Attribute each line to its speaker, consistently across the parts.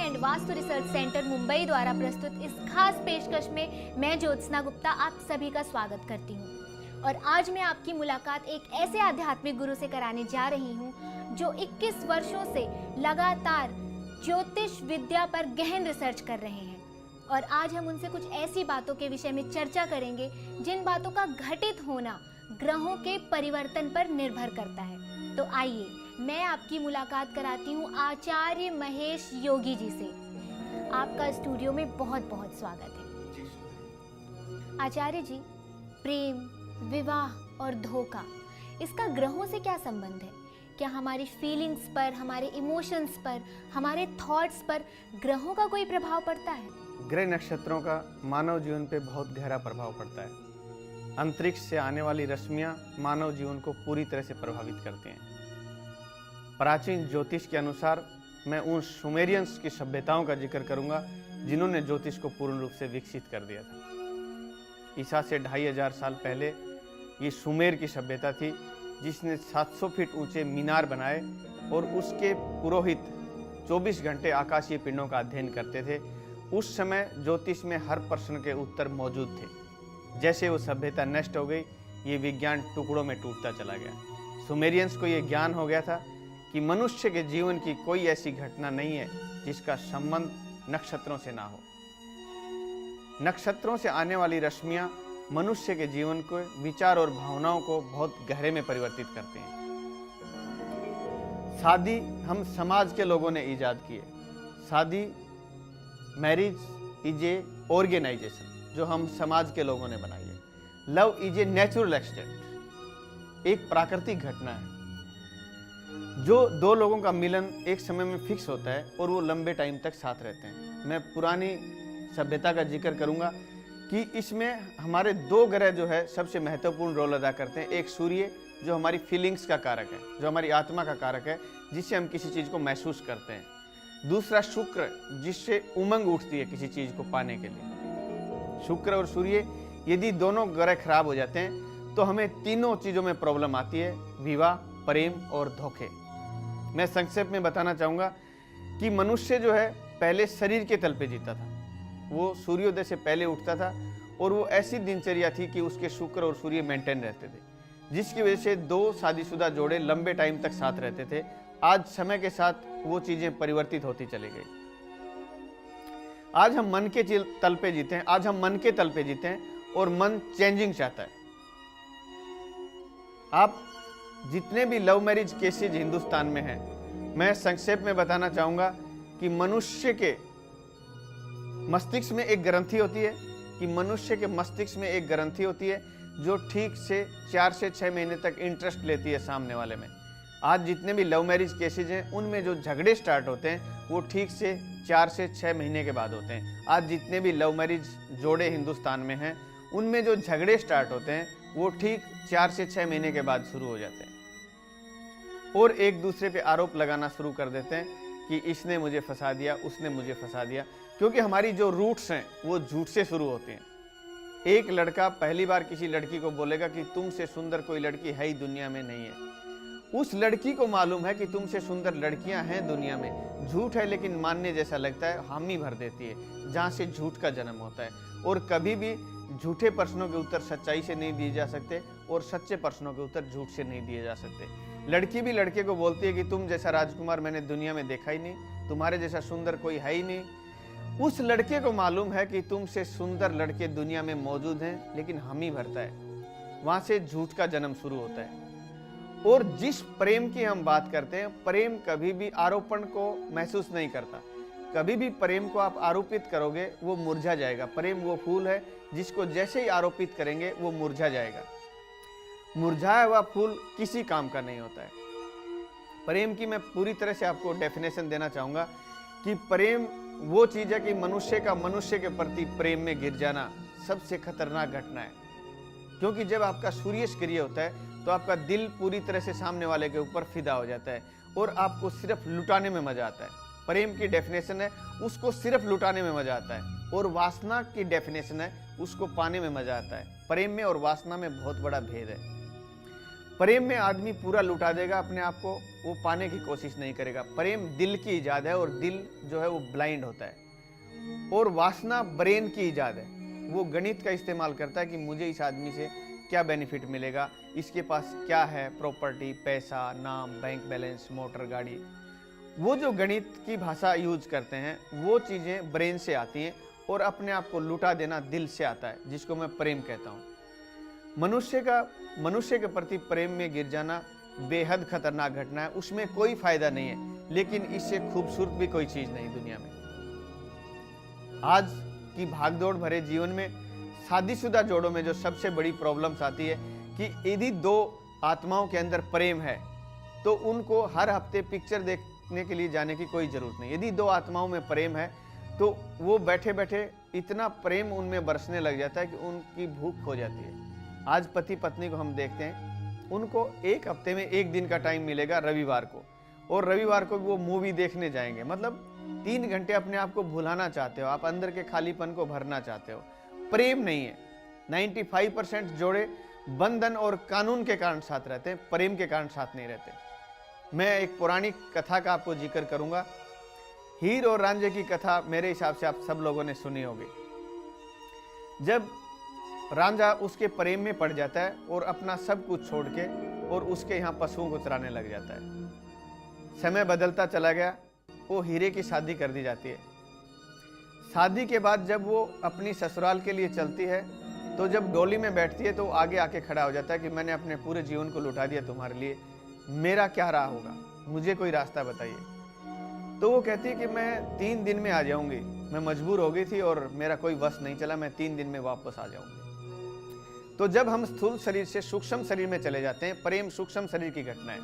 Speaker 1: And vastu research centre Mumbai द्वारा प्रस्तुत इस खास पेशकश में मैं ज्योत्सना गुप्ता आप सभी का स्वागत करती हूँ। और आज मैं आपकी मुलाकात एक ऐसे आध्यात्मिक गुरु से कराने जा रही हूँ जो 21 वर्षों से लगातार ज्योतिष विद्या पर गहन रिसर्च कर रहे हैं। और आज हम उनसे कुछ ऐसी बातों के विषय में चर्चा करेंगे जिन बातों का घटित होना ग्रहों के परिवर्तन पर निर्भर करता है। तो आइए मैं आपकी मुलाकात कराती हूँ आचार्य महेश योगी जी से। आपका स्टूडियो में बहुत बहुत स्वागत है। आचार्य जी, प्रेम, विवाह और धोखा, इसका ग्रहों से क्या संबंध है? क्या हमारी फीलिंग्स पर, हमारे इमोशंस पर, हमारे थॉट्स पर ग्रहों का कोई प्रभाव पड़ता है?
Speaker 2: ग्रह नक्षत्रों का मानव जीवन पे बहुत गहरा प्रभाव पड़ता है। अंतरिक्ष से आने वाली रश्मियां मानव जीवन को पूरी तरह से प्रभावित करती हैं। प्राचीन ज्योतिष के अनुसार मैं उन सुमेरियंस की सभ्यताओं का जिक्र करूंगा जिन्होंने ज्योतिष को पूर्ण रूप से विकसित कर दिया था। ईसा से 2500 साल पहले ये सुमेर की सभ्यता थी जिसने 700 फीट ऊंचे मीनार बनाए और उसके पुरोहित 24 घंटे आकाशीय पिंडों का अध्ययन करते थे। उस समय ज्योतिष में हर प्रश्न के उत्तर मौजूद थे। जैसे वो सभ्यता नष्ट हो गई, ये विज्ञान टुकड़ों में टूटता चला गया। सुमेरियंस को ये ज्ञान हो गया था कि मनुष्य के जीवन की कोई ऐसी घटना नहीं है जिसका संबंध नक्षत्रों से ना हो। नक्षत्रों से आने वाली रश्मियां मनुष्य के जीवन को, विचार और भावनाओं को बहुत गहरे में परिवर्तित करते हैं। शादी हम समाज के लोगों ने इजाद की है। शादी, मैरिज इज ए ऑर्गेनाइजेशन जो हम समाज के लोगों ने बनाई है। Love is a natural extent, एक प्राकृतिक घटना है जो दो लोगों का मिलन एक समय में फिक्स होता है और वो लंबे टाइम तक साथ रहते हैं। मैं पुरानी सभ्यता का जिक्र करूंगा कि इसमें हमारे दो ग्रह जो है सबसे महत्वपूर्ण रोल अदा करते हैं। एक सूर्य जो हमारी फीलिंग्स का कारक है, जो हमारी आत्मा का कारक है, जिससे हम किसी चीज़ को महसूस करते हैं। दूसरा शुक्र, जिससे उमंग उठती है किसी चीज़ को पाने के लिए। शुक्र और सूर्य यदि दोनों ग्रह खराब हो जाते हैं तो हमें तीनों चीज़ों में प्रॉब्लम आती है: विवाह, प्रेम और धोखे। मैं संक्षेप में बताना चाहूँगा कि मनुष्य जो है पहले शरीर के तल पे जीता था। वो सूर्योदय से पहले उठता था और वो ऐसी दिनचर्या थी कि उसके शुक्र और सूर्य मेंटेन रहते थे, जिसकी वजह से दो शादीशुदा जोड़े लंबे टाइम तक साथ रहते थे। आज समय के साथ वो चीज़ें परिवर्तित होती चली गई। आज हम मन के तल पे जीते हैं, आज हम मन के तल पे जीते हैं और मन चेंजिंग चाहता है। आप जितने भी लव मैरिज केसेज हिंदुस्तान में हैं, मैं संक्षेप में बताना चाहूँगा कि मनुष्य के मस्तिष्क में एक ग्रंथि होती है जो ठीक से 4 से 6 महीने तक इंटरेस्ट लेती है सामने वाले में। आज जितने भी लव मैरिज केसेज हैं उनमें जो झगड़े स्टार्ट होते हैं वो ठीक से 4 से 6 महीने के बाद होते हैं। आज जितने भी लव मैरिज जोड़े हिंदुस्तान में हैं उनमें जो झगड़े स्टार्ट होते हैं वो ठीक 4 से 6 महीने के बाद शुरू हो जाते हैं और एक दूसरे पे आरोप लगाना शुरू कर देते हैं कि इसने मुझे फंसा दिया, उसने मुझे फंसा दिया, क्योंकि हमारी जो रूट्स हैं वो झूठ से शुरू होते हैं। एक लड़का पहली बार किसी लड़की को बोलेगा कि तुमसे सुंदर कोई लड़की है ही दुनिया में नहीं है। उस लड़की को मालूम है कि तुमसे सुंदर लड़कियां हैं दुनिया में। झूठ है लेकिन मानने जैसा लगता है, हामी भर देती है, जहाँ से झूठ का जन्म होता है। और कभी भी झूठे प्रश्नों के उत्तर सच्चाई से नहीं दिए जा सकते और सच्चे प्रश्नों के उत्तर झूठ से नहीं दिए जा सकते। लड़की भी लड़के को बोलती है कि तुम जैसा राजकुमार मैंने दुनिया में देखा ही नहीं, तुम्हारे जैसा सुंदर कोई है ही नहीं। उस लड़के को मालूम है कि तुमसे सुंदर लड़के दुनिया में मौजूद हैं, लेकिन हामी भरता है, वहां से झूठ का जन्म शुरू होता है। और जिस प्रेम की हम बात करते हैं, प्रेम कभी भी आरोपण को महसूस नहीं करता। कभी भी प्रेम को आप आरोपित करोगे वो मुरझा जाएगा। प्रेम वो फूल है जिसको जैसे ही आरोपित करेंगे वो मुरझा जाएगा। मुरझाया हुआ फूल किसी काम का नहीं होता है। प्रेम की मैं पूरी तरह से आपको डेफिनेशन देना चाहूँगा कि प्रेम वो चीज़ है कि मनुष्य का मनुष्य के प्रति प्रेम में गिर जाना सबसे खतरनाक घटना है। क्योंकि जब आपका सूर्य सक्रिय होता है तो आपका दिल पूरी तरह से सामने वाले के ऊपर फिदा हो जाता है और आपको सिर्फ लुटाने में मजा आता है। प्रेम की डेफिनेशन है उसको सिर्फ लुटाने में मजा आता है, और वासना की डेफिनेशन है उसको पाने में मजा आता है। प्रेम में और वासना में बहुत बड़ा भेद है। प्रेम में आदमी पूरा लुटा देगा अपने आप को, वो पाने की कोशिश नहीं करेगा। प्रेम दिल की इजाद है और दिल जो है वो ब्लाइंड होता है। और वासना ब्रेन की इजाद है, वो गणित का इस्तेमाल करता है कि मुझे इस आदमी से क्या बेनिफिट मिलेगा, इसके पास क्या है, प्रॉपर्टी, पैसा, नाम, बैंक बैलेंस, मोटर, गाड़ी। वो जो गणित की भाषा यूज करते हैं वो चीज़ें ब्रेन से आती हैं और अपने आप को लुटा देना दिल से आता है, जिसको मैं प्रेम कहता हूँ। मनुष्य के प्रति प्रेम में गिर जाना बेहद खतरनाक घटना है, उसमें कोई फायदा नहीं है, लेकिन इससे खूबसूरत भी कोई चीज़ नहीं दुनिया में। आज की भागदौड़ भरे जीवन में शादीशुदा जोड़ों में जो सबसे बड़ी प्रॉब्लम्स आती है कि यदि दो आत्माओं के अंदर प्रेम है तो उनको हर हफ्ते पिक्चर देखने के लिए जाने की कोई जरूरत नहीं। यदि दो आत्माओं में प्रेम है तो वो बैठे बैठे इतना प्रेम उनमें बरसने लग जाता है कि उनकी भूख खो जाती है। आज पति पत्नी को हम देखते हैं, उनको एक हफ्ते में एक दिन का टाइम मिलेगा रविवार को, और रविवार को वो मूवी देखने जाएंगे। मतलब 3 घंटे अपने आप को भुलाना चाहते हो, आप अंदर के खालीपन को भरना चाहते हो। प्रेम नहीं है। 95% जोड़े बंधन और कानून के कारण साथ रहते हैं, प्रेम के कारण साथ नहीं रहते। मैं एक पुरानी कथा का आपको जिक्र करूंगा। हीर और रांझे की कथा मेरे हिसाब से आप सब लोगों ने सुनी होगी। जब रांझा उसके प्रेम में पड़ जाता है और अपना सब कुछ छोड़ के और उसके यहाँ पशुओं को चराने लग जाता है। समय बदलता चला गया, वो हीरे की शादी कर दी जाती है। शादी के बाद जब वो अपनी ससुराल के लिए चलती है तो जब डोली में बैठती है तो आगे आके खड़ा हो जाता है कि मैंने अपने पूरे जीवन को लुटा दिया तुम्हारे लिए, मेरा क्या रहा होगा, मुझे कोई रास्ता बताइए। तो वो कहती है कि मैं 3 दिन में आ जाऊंगी, मैं मजबूर हो गई थी और मेरा कोई वश नहीं चला, मैं 3 दिन में वापस आ जाऊंगी। तो जब हम स्थूल शरीर से सूक्ष्म शरीर में चले जाते हैं, प्रेम सूक्ष्म शरीर की घटना है।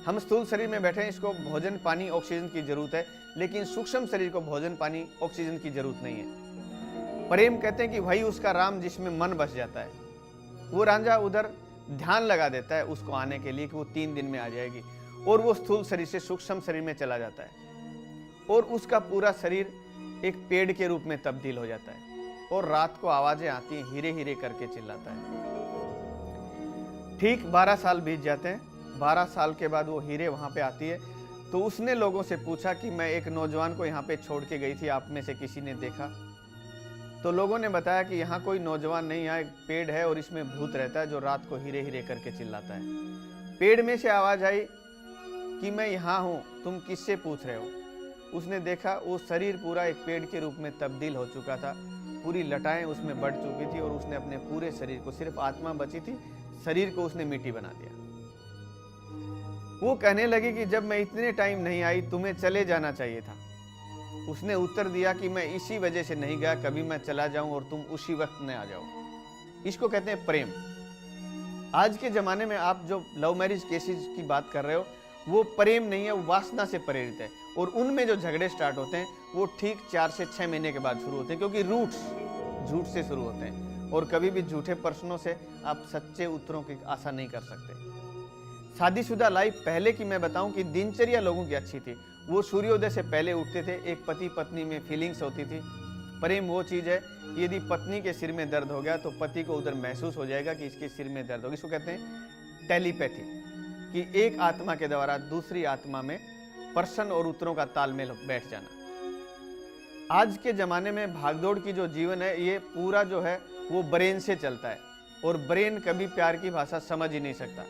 Speaker 2: हम स्थूल शरीर में बैठे हैं, इसको भोजन पानी ऑक्सीजन की जरूरत है, लेकिन सूक्ष्म शरीर को भोजन पानी ऑक्सीजन की जरूरत नहीं है। प्रेम कहते हैं कि वही उसका राम जिसमें मन बस जाता है। वो रांझा उधर ध्यान लगा देता है उसको आने के लिए कि वो 3 दिन में आ जाएगी, और वो स्थूल शरीर से सूक्ष्म शरीर में चला जाता है और उसका पूरा शरीर एक पेड़ के रूप में तब्दील हो जाता है। और रात को आवाजें आती हैं, हीरे हीरे करके चिल्लाता है। ठीक 12 साल बीत जाते हैं। 12 साल के बाद वो हीरे वहां पे आती है। तो उसने लोगों से पूछा कि मैं एक नौजवान को यहाँ पे छोड़ के गई थी, आप में से किसी ने देखा? तो लोगों ने बताया कि यहाँ कोई नौजवान नहीं, यहाँ एक पेड़ है और इसमें भूत रहता है जो रात को हीरे हीरे करके चिल्लाता है। पेड़ में से आवाज आई कि मैं यहाँ हूँ, तुम किससे पूछ रहे हो? उसने देखा वो शरीर पूरा एक पेड़ के रूप में तब्दील हो चुका था, पूरी लटाएं उसमें बढ़ चुकी थी और उसने अपने पूरे शरीर को, सिर्फ आत्मा बची थी, शरीर को उसने मिट्टी बना दिया। वो कहने लगी कि जब मैं इतने टाइम नहीं आई, तुम्हें चले जाना चाहिए था। उसने उत्तर दिया कि मैं इसी वजह से नहीं गया, कभी मैं चला जाऊं और तुम उसी वक्त न आ जाओ। इसको कहते हैं प्रेम। आज के जमाने में आप जो लव मैरिज केसेस की बात कर रहे हो, वो प्रेम नहीं है, वो वासना से प्रेरित है। और उनमें जो झगड़े स्टार्ट होते हैं वो ठीक 4 से 6 महीने के बाद शुरू होते हैं, क्योंकि रूट्स झूठ से शुरू होते हैं और कभी भी झूठे प्रश्नों से आप सच्चे उत्तरों की आशा नहीं कर सकते। शादीशुदा लाइफ पहले की मैं बताऊं कि दिनचर्या लोगों की अच्छी थी। वो सूर्योदय से पहले उठते थे, एक पति पत्नी में फीलिंग्स होती थी। प्रेम वो चीज़ है कि यदि पत्नी के सिर में दर्द हो गया तो पति को उधर महसूस हो जाएगा कि इसके सिर में दर्द होगी। इसको कहते हैं टेलीपैथी, कि एक आत्मा के द्वारा दूसरी आत्मा में प्रश्न और उत्तरों का तालमेल बैठ जाना। आज के ज़माने में भागदौड़ की जो जीवन है, ये पूरा जो है वो ब्रेन से चलता है और ब्रेन कभी प्यार की भाषा समझ ही नहीं सकता।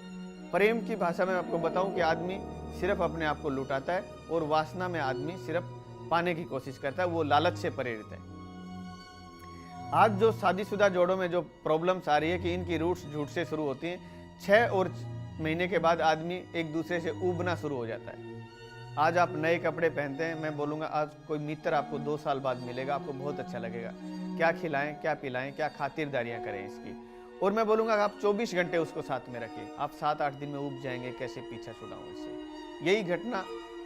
Speaker 2: प्रेम की भाषा में आपको बताऊं कि आदमी सिर्फ अपने आप को लुटाता है और वासना में आदमी सिर्फ पाने की कोशिश करता है, वो लालच से प्रेरित है। आज जो शादीशुदा जोड़ों में जो प्रॉब्लम्स आ रही है कि इनकी रूट्स झूठ से शुरू होती हैं। 6 और महीने के बाद आदमी एक दूसरे से ऊबना शुरू हो जाता है। आज आप नए कपड़े पहनते हैं, मैं बोलूँगा आज कोई मित्र आपको 2 साल बाद मिलेगा, आपको बहुत अच्छा लगेगा। क्या खिलाएं, क्या पिलाएं, क्या खातिरदारियाँ करें इसकी। और मैं बोलूँगा आप 24 घंटे उसको साथ में रखिए, आप 7-8 दिन में ऊब जाएंगे, कैसे पीछा छुड़ाऊँ इससे। यही घटना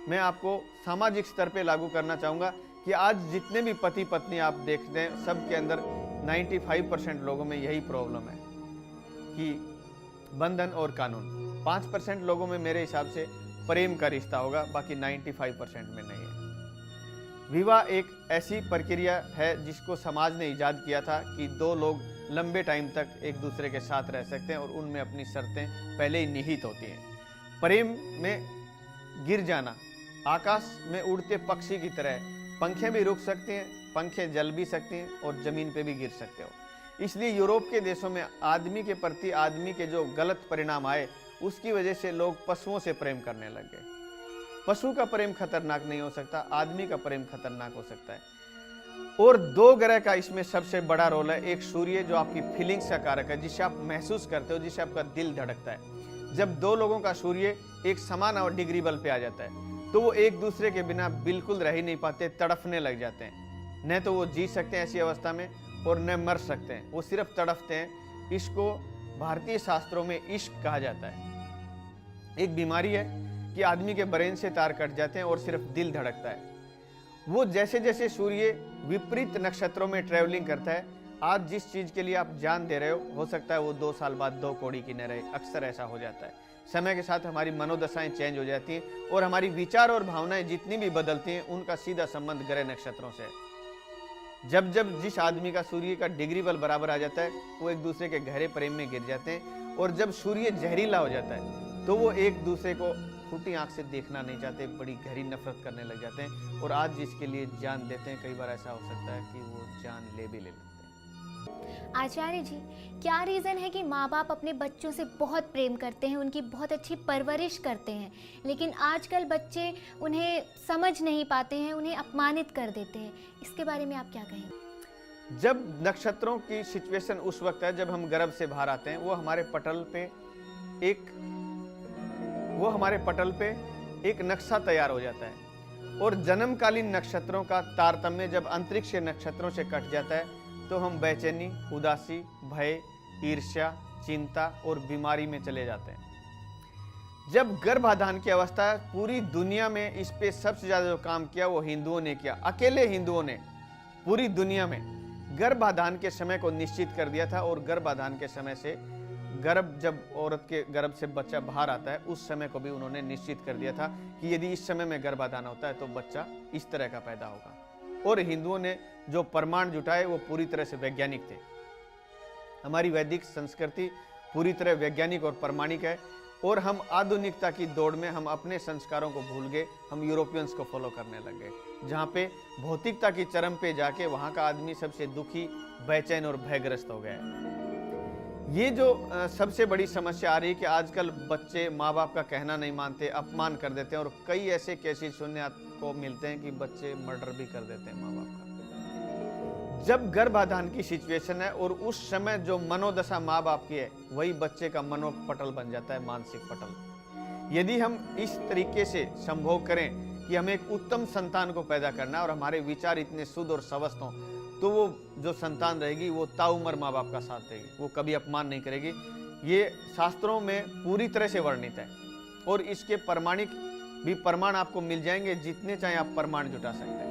Speaker 2: मैं आपको सामाजिक स्तर पे लागू करना चाहूँगा कि आज जितने भी पति पत्नी आप देखते हैं, सबके अंदर 95% लोगों में यही प्रॉब्लम है कि बंधन और कानून। 5% लोगों में मेरे हिसाब से प्रेम का रिश्ता होगा, बाकी 95% में नहीं है। विवाह एक ऐसी प्रक्रिया है जिसको समाज ने इजाद किया था कि 2 लोग लंबे टाइम तक एक दूसरे के साथ रह सकते हैं और उनमें अपनी शर्तें पहले ही निहित होती हैं। प्रेम में गिर जाना आकाश में उड़ते पक्षी की तरह है। पंखें भी रुक सकती हैं, पंखें जल भी सकती हैं और जमीन पे भी गिर सकते हो। इसलिए यूरोप के देशों में आदमी के प्रति आदमी के जो गलत परिणाम आए, उसकी वजह से लोग पशुओं से प्रेम करने लग गए। पशु का प्रेम खतरनाक नहीं हो सकता, आदमी का प्रेम खतरनाक हो सकता है। और दो ग्रह का इसमें सबसे बड़ा रोल है। एक सूर्य जो आपकी फीलिंग्स का कारक है, जिसे आप महसूस करते हो, जिसे आपका दिल धड़कता है। जब दो लोगों का सूर्य एक समान और डिग्री बल पे आ जाता है तो वो एक दूसरे के बिना बिल्कुल रह ही नहीं पाते, तड़फने लग जाते हैं। न तो वो जी सकते हैं ऐसी अवस्था में और न मर सकते हैं, वो सिर्फ तड़फते हैं। इसको भारतीय शास्त्रों में इश्क कहा जाता है। एक बीमारी है कि आदमी के ब्रेन से तार कट जाते हैं और सिर्फ दिल धड़कता है। वो जैसे जैसे सूर्य विपरीत नक्षत्रों में ट्रेवलिंग करता है, आज जिस चीज के लिए आप जान दे रहे हो सकता है वो 2 साल बाद 2 कौड़ी की न रहे। अक्सर ऐसा हो जाता है। समय के साथ हमारी मनोदशाएं चेंज हो जाती हैं और हमारी विचार और भावनाएं जितनी भी बदलती हैं, उनका सीधा संबंध ग्रह नक्षत्रों से है। जब जब जिस आदमी का सूर्य का डिग्री बल बराबर आ जाता है, वो एक दूसरे के गहरे प्रेम में गिर जाते हैं। और जब सूर्य जहरीला हो जाता है तो वो एक दूसरे को फूटी आंख से देखना नहीं चाहते, बड़ी गहरी नफरत करने लग जाते हैं और आज जिसके लिए जान देते हैं, कई बार ऐसा हो सकता है कि वो जान ले भी ले लेते हैं।
Speaker 1: आचार्य जी, क्या रीज़न है कि माँ बाप अपने बच्चों से बहुत प्रेम करते हैं, उनकी बहुत अच्छी परवरिश करते हैं, लेकिन आजकल बच्चे उन्हें समझ नहीं पाते हैं, उन्हें अपमानित कर देते हैं? इसके बारे में आप क्या कहेंगे?
Speaker 2: जब नक्षत्रों की सिचुएशन उस वक्त है जब हम गर्भ से बाहर आते हैं, वो हमारे पटल पे एक नक्शा तैयार हो जाता है। और जन्मकालीन नक्षत्रों का तारतम्य जब अंतरिक्ष के नक्षत्रों से कट जाता है तो हम बेचैनी, उदासी, भय, ईर्ष्या, चिंता और बीमारी में चले जाते हैं। जब गर्भाधान की अवस्था है, पूरी दुनिया में इस पे सबसे ज्यादा जो काम किया वो हिंदुओं ने किया। अकेले हिंदुओं ने पूरी दुनिया में गर्भाधान के समय को निश्चित कर दिया था। और गर्भाधान के समय से जब औरत के गर्भ से बच्चा बाहर आता है, उस समय को भी उन्होंने निश्चित कर दिया था कि यदि इस समय में गर्भाधान होता है तो बच्चा इस तरह का पैदा होगा। और हिंदुओं ने जो प्रमाण जुटाए वो पूरी तरह से वैज्ञानिक थे। हमारी वैदिक संस्कृति पूरी तरह वैज्ञानिक और प्रमाणिक है। और हम आधुनिकता की दौड़ में हम अपने संस्कारों को भूल गए, हम यूरोपियंस को फॉलो करने लग गए, जहाँ पे भौतिकता की चरम पे जाके वहाँ का आदमी सबसे दुखी, बेचैन और भयग्रस्त हो गया है। ये जो सबसे बड़ी समस्या आ रही है कि आजकल बच्चे माँ बाप का कहना नहीं मानते, अपमान कर देते हैं। और कई ऐसे केसेस सुनने आपको मिलते हैं कि बच्चे मर्डर भी कर देते हैं माँ बाप का। जब गर्भाधान की सिचुएशन है और उस समय जो मनोदशा माँ बाप की है, वही बच्चे का मनोपटल बन जाता है, मानसिक पटल। यदि हम इस तरीके से संभोग करें कि हमें एक उत्तम संतान को पैदा करना है और हमारे विचार इतने शुद्ध और स्वस्थ हों, तो वो जो संतान रहेगी वो ताउम्र माँ बाप का साथ देगी, वो कभी अपमान नहीं करेगी। ये शास्त्रों में पूरी तरह से वर्णित है और इसके प्रमाणिक भी प्रमाण आपको मिल जाएंगे, जितने चाहे आप प्रमाण जुटा सकते हैं।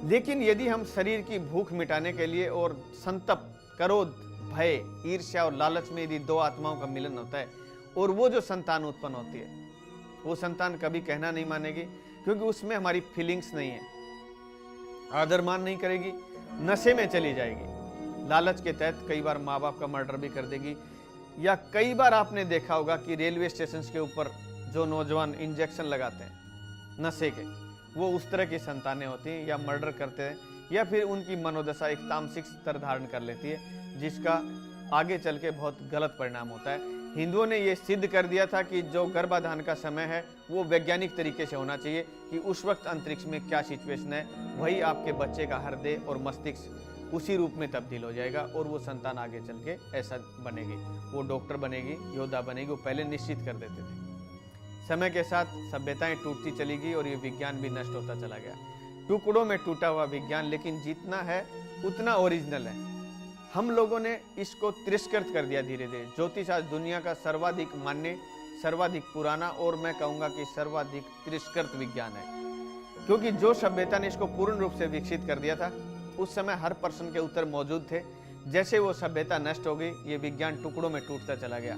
Speaker 2: लेकिन यदि हम शरीर की भूख मिटाने के लिए और संतप, क्रोध, भय, ईर्ष्या और लालच में यदि 2 आत्माओं का मिलन होता है और वो जो संतान उत्पन्न होती है, वो संतान कभी कहना नहीं मानेगी, क्योंकि उसमें हमारी फीलिंग्स नहीं है, आदर मान नहीं करेगी, नशे में चली जाएगी, लालच के तहत कई बार माँ बाप का मर्डर भी कर देगी। या कई बार आपने देखा होगा कि रेलवे स्टेशन के ऊपर जो नौजवान इंजेक्शन लगाते हैं नशे के, वो उस तरह की संतानें होती हैं, या मर्डर करते हैं, या फिर उनकी मनोदशा एक तामसिक स्तर धारण कर लेती है, जिसका आगे चल के बहुत गलत परिणाम होता है। हिंदुओं ने ये सिद्ध कर दिया था कि जो गर्भाधान का समय है वो वैज्ञानिक तरीके से होना चाहिए, कि उस वक्त अंतरिक्ष में क्या सिचुएशन है, वही आपके बच्चे का हृदय और मस्तिष्क उसी रूप में तब्दील हो जाएगा और वो संतान आगे चल के ऐसा बनेगी, वो डॉक्टर बनेगी, योद्धा बनेगी। वो पहले निश्चित कर देते थे। समय के साथ सभ्यताएं टूटती चली गई और ये विज्ञान भी नष्ट होता चला गया। टुकड़ों में टूटा हुआ विज्ञान, लेकिन जितना है उतना ओरिजिनल है। हम लोगों ने इसको तिरस्कृत कर दिया धीरे धीरे। ज्योतिष आज दुनिया का सर्वाधिक मान्य, सर्वाधिक पुराना और मैं कहूँगा कि सर्वाधिक तिरस्कृत विज्ञान है, क्योंकि जो सभ्यता ने इसको पूर्ण रूप से विकसित कर दिया था, उस समय हर प्रश्न के उत्तर मौजूद थे। जैसे वो सभ्यता नष्ट हो गई, ये विज्ञान टुकड़ों में टूटता चला गया।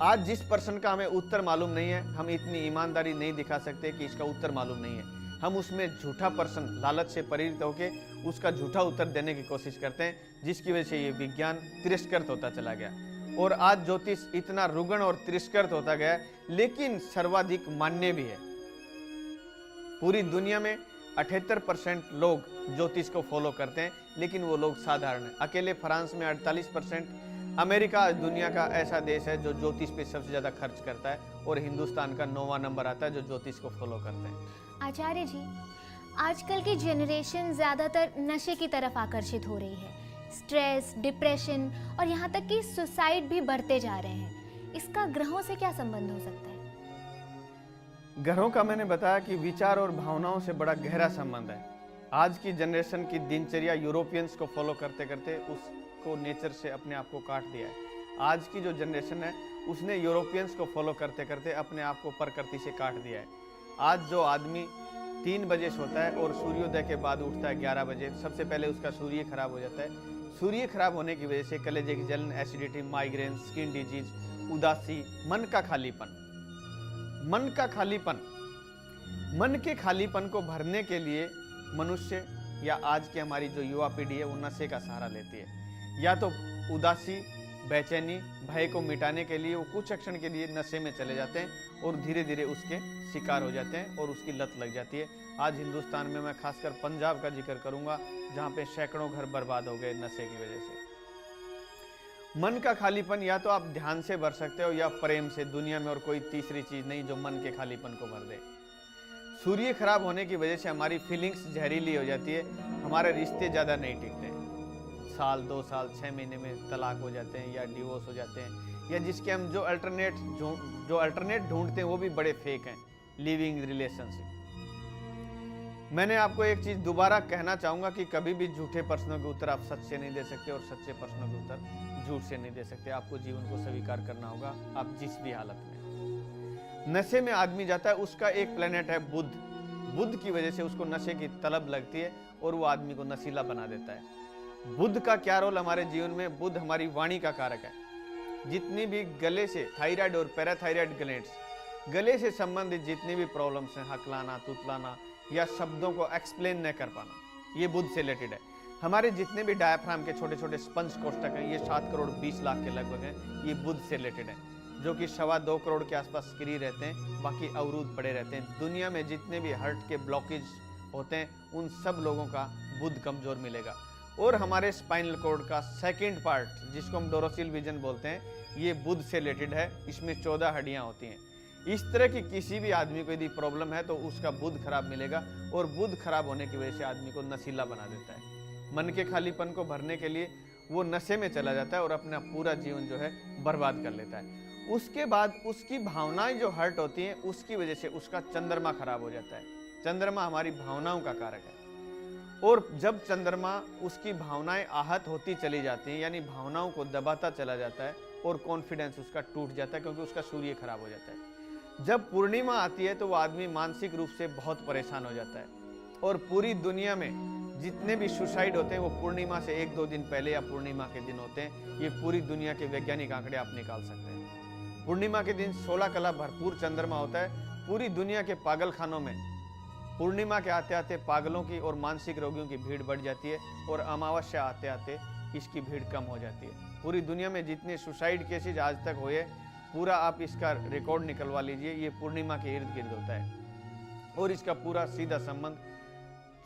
Speaker 2: आज जिस प्रश्न का हमें उत्तर मालूम नहीं है, हम इतनी ईमानदारी नहीं दिखा सकते कि इसका उत्तर मालूम नहीं है। हम उसमें झूठा पर्सन लालच से प्रेरित होकर उसका झूठा उत्तर देने की कोशिश करते हैं, जिसकी वजह से ये विज्ञान तिरस्कृत होता चला गया। और आज ज्योतिष इतना रुग्ण और तिरस्कृत होता गया, लेकिन सर्वाधिक मान्य भी है। पूरी दुनिया में 78% लोग ज्योतिष को फॉलो करते हैं, लेकिन वो लोग साधारण हैं। अकेले फ्रांस में 48%। अमेरिका आज दुनिया का ऐसा देश है जो ज्योतिष पे सबसे ज्यादा खर्च करता है, और हिंदुस्तान का 9वां नंबर आता है जो ज्योतिष को फॉलो करते हैं।
Speaker 1: आचार्य जी, आजकल की जनरेशन ज़्यादातर नशे की तरफ आकर्षित हो रही है। स्ट्रेस, डिप्रेशन और यहाँ तक कि सुसाइड भी बढ़ते जा रहे हैं। इसका ग्रहों से क्या संबंध हो सकता है?
Speaker 2: ग्रहों का मैंने बताया कि विचार और भावनाओं से बड़ा गहरा संबंध है। आज की जनरेशन की दिनचर्या यूरोपियंस को फॉलो करते करते उसको नेचर से अपने आप को काट दिया है। आज की जो जनरेशन है उसने यूरोपियंस को फॉलो करते करते अपने आप को प्रकृति से काट दिया है। आज जो आदमी 3 बजे सोता है और सूर्योदय के बाद उठता है 11 बजे, सबसे पहले उसका सूर्य खराब हो जाता है। सूर्य खराब होने की वजह से कलेजे की जलन, एसिडिटी, माइग्रेन, स्किन डिजीज, उदासी, मन का खालीपन। मन का खालीपन, मन के खालीपन को भरने के लिए मनुष्य या आज की हमारी जो युवा पीढ़ी है वो नशे का सहारा लेती है। या तो उदासी, बेचैनी, भय को मिटाने के लिए वो कुछ क्षण के लिए नशे में चले जाते हैं और धीरे धीरे उसके शिकार हो जाते हैं और उसकी लत लग जाती है। आज हिंदुस्तान में मैं खासकर पंजाब का जिक्र करूंगा, जहां पे सैकड़ों घर बर्बाद हो गए नशे की वजह से। मन का खालीपन या तो आप ध्यान से भर सकते हो या प्रेम से। दुनिया में और कोई तीसरी चीज नहीं जो मन के खालीपन को भर दे। सूर्य खराब होने की वजह से हमारी फीलिंग्स जहरीली हो जाती है, हमारे रिश्ते ज्यादा नहीं टिकते। साल, 2 साल, 6 महीने में तलाक हो जाते हैं या डिवोर्स हो जाते हैं, या जिसके हम जो अल्टरनेट ढूंढते हैं वो भी बड़े फेक हैं, लिविंग रिलेशनशिप। मैंने आपको एक चीज दोबारा कहना चाहूंगा कि कभी भी झूठे प्रश्नों के उत्तर आप सच से नहीं दे सकते और सच्चे प्रश्नों के उत्तर झूठ से नहीं दे सकते। आपको जीवन को स्वीकार करना होगा, आप जिस भी हालत में। नशे में आदमी जाता है, उसका एक प्लेनेट है बुध। बुध की वजह से उसको नशे की तलब लगती है और वो आदमी को नशीला बना देता है। बुध का क्या रोल हमारे जीवन में? बुध हमारी वाणी का कारक है। जितनी भी गले से थायराइड और पैराथायराइड ग्लैंड्स, गले से संबंधित जितनी भी प्रॉब्लम्स हैं, हकलाना, तुतलाना या शब्दों को एक्सप्लेन न कर पाना, ये बुध से रिलेटेड है। हमारे जितने भी डायफ्राम के छोटे छोटे स्पंज कोष्ठक हैं, ये 7 करोड़ 20 लाख के लगभग हैं, ये बुध से रिलेटेड है, जो कि 2.25 करोड़ के आसपास सक्रिय रहते हैं, बाकी अवरुद्ध पड़े रहते हैं। दुनिया में जितने भी हार्ट के ब्लॉकेज होते हैं उन सब लोगों का बुध कमजोर मिलेगा। और हमारे स्पाइनल कॉर्ड का सेकंड पार्ट, जिसको हम डोरोसिल विजन बोलते हैं, ये बुध से रिलेटेड है। इसमें 14 हड्डियां होती हैं। इस तरह की किसी भी आदमी को यदि प्रॉब्लम है तो उसका बुध खराब मिलेगा, और बुध खराब होने की वजह से आदमी को नशीला बना देता है। मन के खालीपन को भरने के लिए वो नशे में चला जाता है और अपना पूरा जीवन जो है बर्बाद कर लेता है। उसके बाद उसकी भावनाएं जो हर्ट होती हैं, उसकी वजह से उसका चंद्रमा खराब हो जाता है। चंद्रमा हमारी भावनाओं का कारक है, और जब चंद्रमा उसकी भावनाएं आहत होती चली जाती हैं, यानी भावनाओं को दबाता चला जाता है और कॉन्फिडेंस उसका टूट जाता है, क्योंकि उसका सूर्य खराब हो जाता है। जब पूर्णिमा आती है तो वो आदमी मानसिक रूप से बहुत परेशान हो जाता है, और पूरी दुनिया में जितने भी सुसाइड होते हैं वो पूर्णिमा से 1-2 दिन पहले या पूर्णिमा के दिन होते हैं। ये पूरी दुनिया के वैज्ञानिक आंकड़े आप निकाल सकते हैं। पूर्णिमा के दिन 16 कला भरपूर चंद्रमा होता है। पूरी दुनिया के पागल खानों में पूर्णिमा के आते आते पागलों की और मानसिक रोगियों की भीड़ बढ़ जाती है, और अमावस्या आते आते इसकी भीड़ कम हो जाती है। पूरी दुनिया में जितने सुसाइड केसेज आज तक हुए, पूरा आप इसका रिकॉर्ड निकलवा लीजिए, ये पूर्णिमा के इर्द गिर्द होता है। और इसका पूरा सीधा संबंध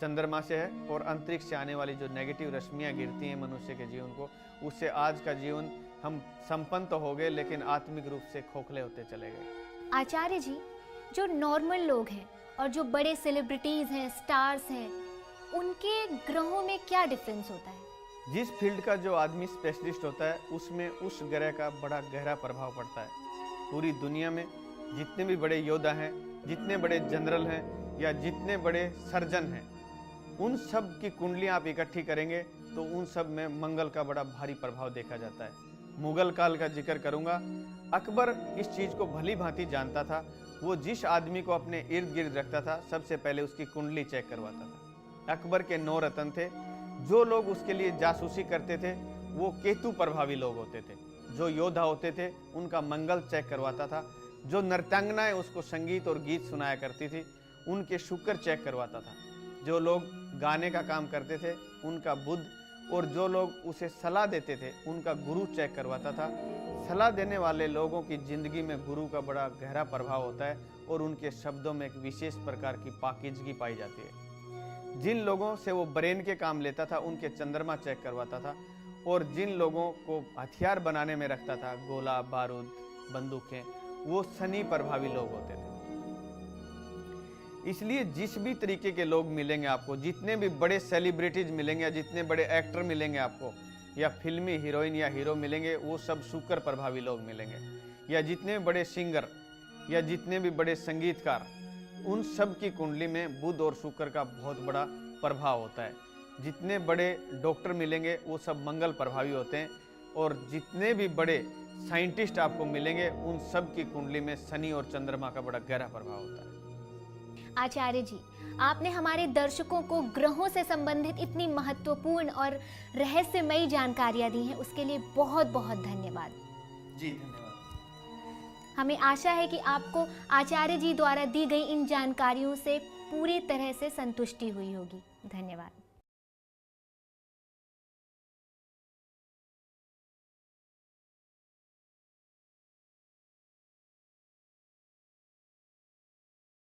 Speaker 2: चंद्रमा से है, और अंतरिक्ष से आने वाली जो नेगेटिव रश्मियां गिरती हैं मनुष्य के जीवन को, उससे आज का जीवन हम संपन्न तो हो गए, लेकिन आत्मिक रूप से खोखले होते चले गए।
Speaker 1: आचार्य जी, जो नॉर्मल लोग हैं और जो बड़े सेलिब्रिटीज हैं, स्टार्स हैं, उनके ग्रहों में क्या डिफरेंस होता है?
Speaker 2: जिस फील्ड का जो आदमी स्पेशलिस्ट होता है, उसमें उस ग्रह का बड़ा गहरा प्रभाव पड़ता है। पूरी दुनिया में जितने भी बड़े योद्धा हैं, जितने बड़े जनरल हैं, या जितने बड़े सर्जन हैं, उन सब की कुंडलियां आप इकट्ठी करेंगे तो उन सब में मंगल का बड़ा भारी प्रभाव देखा जाता है। मुगल काल का जिक्र करूंगा। अकबर इस चीज को भली भांति जानता था। वो जिस आदमी को अपने इर्द गिर्द रखता था, सबसे पहले उसकी कुंडली चेक करवाता था। अकबर के 9 रत्न थे। जो लोग उसके लिए जासूसी करते थे वो केतु प्रभावी लोग होते थे। जो योद्धा होते थे उनका मंगल चेक करवाता था। जो नर्तंगनाएं उसको संगीत और गीत सुनाया करती थी, उनके शुक्र चेक करवाता था। जो लोग गाने का काम करते थे उनका बुध, और जो लोग उसे सलाह देते थे उनका गुरु चेक करवाता था। सलाह देने वाले लोगों की जिंदगी में गुरु का बड़ा गहरा प्रभाव होता है और उनके शब्दों में एक विशेष प्रकार की पाकीज़गी पाई जाती है। जिन लोगों से वो ब्रेन के काम लेता था उनके चंद्रमा चेक करवाता था, और जिन लोगों को हथियार बनाने में रखता था, गोला बारूद बंदूकें, वो शनि प्रभावी लोग होते थे। इसलिए जिस भी तरीके के लोग मिलेंगे आपको, जितने भी बड़े सेलिब्रिटीज मिलेंगे या जितने बड़े एक्टर मिलेंगे आपको, या फिल्मी हीरोइन या हीरो मिलेंगे, वो सब शुक्र प्रभावी लोग मिलेंगे। या जितने भी बड़े सिंगर या जितने भी बड़े संगीतकार, उन सब की कुंडली में बुध और शुक्र का बहुत बड़ा प्रभाव होता है। जितने बड़े डॉक्टर मिलेंगे वो सब मंगल प्रभावी होते हैं, और जितने भी बड़े साइंटिस्ट आपको मिलेंगे उन सब की कुंडली में शनि और चंद्रमा का बड़ा गहरा प्रभाव होता है।
Speaker 1: आचार्य जी, आपने हमारे दर्शकों को ग्रहों से संबंधित इतनी महत्वपूर्ण और रहस्यमयी जानकारियां दी हैं, उसके लिए बहुत बहुत धन्यवाद।
Speaker 2: जी धन्यवाद।
Speaker 1: हमें आशा है कि आपको आचार्य जी द्वारा दी गई इन जानकारियों से पूरी तरह से संतुष्टि हुई होगी। धन्यवाद।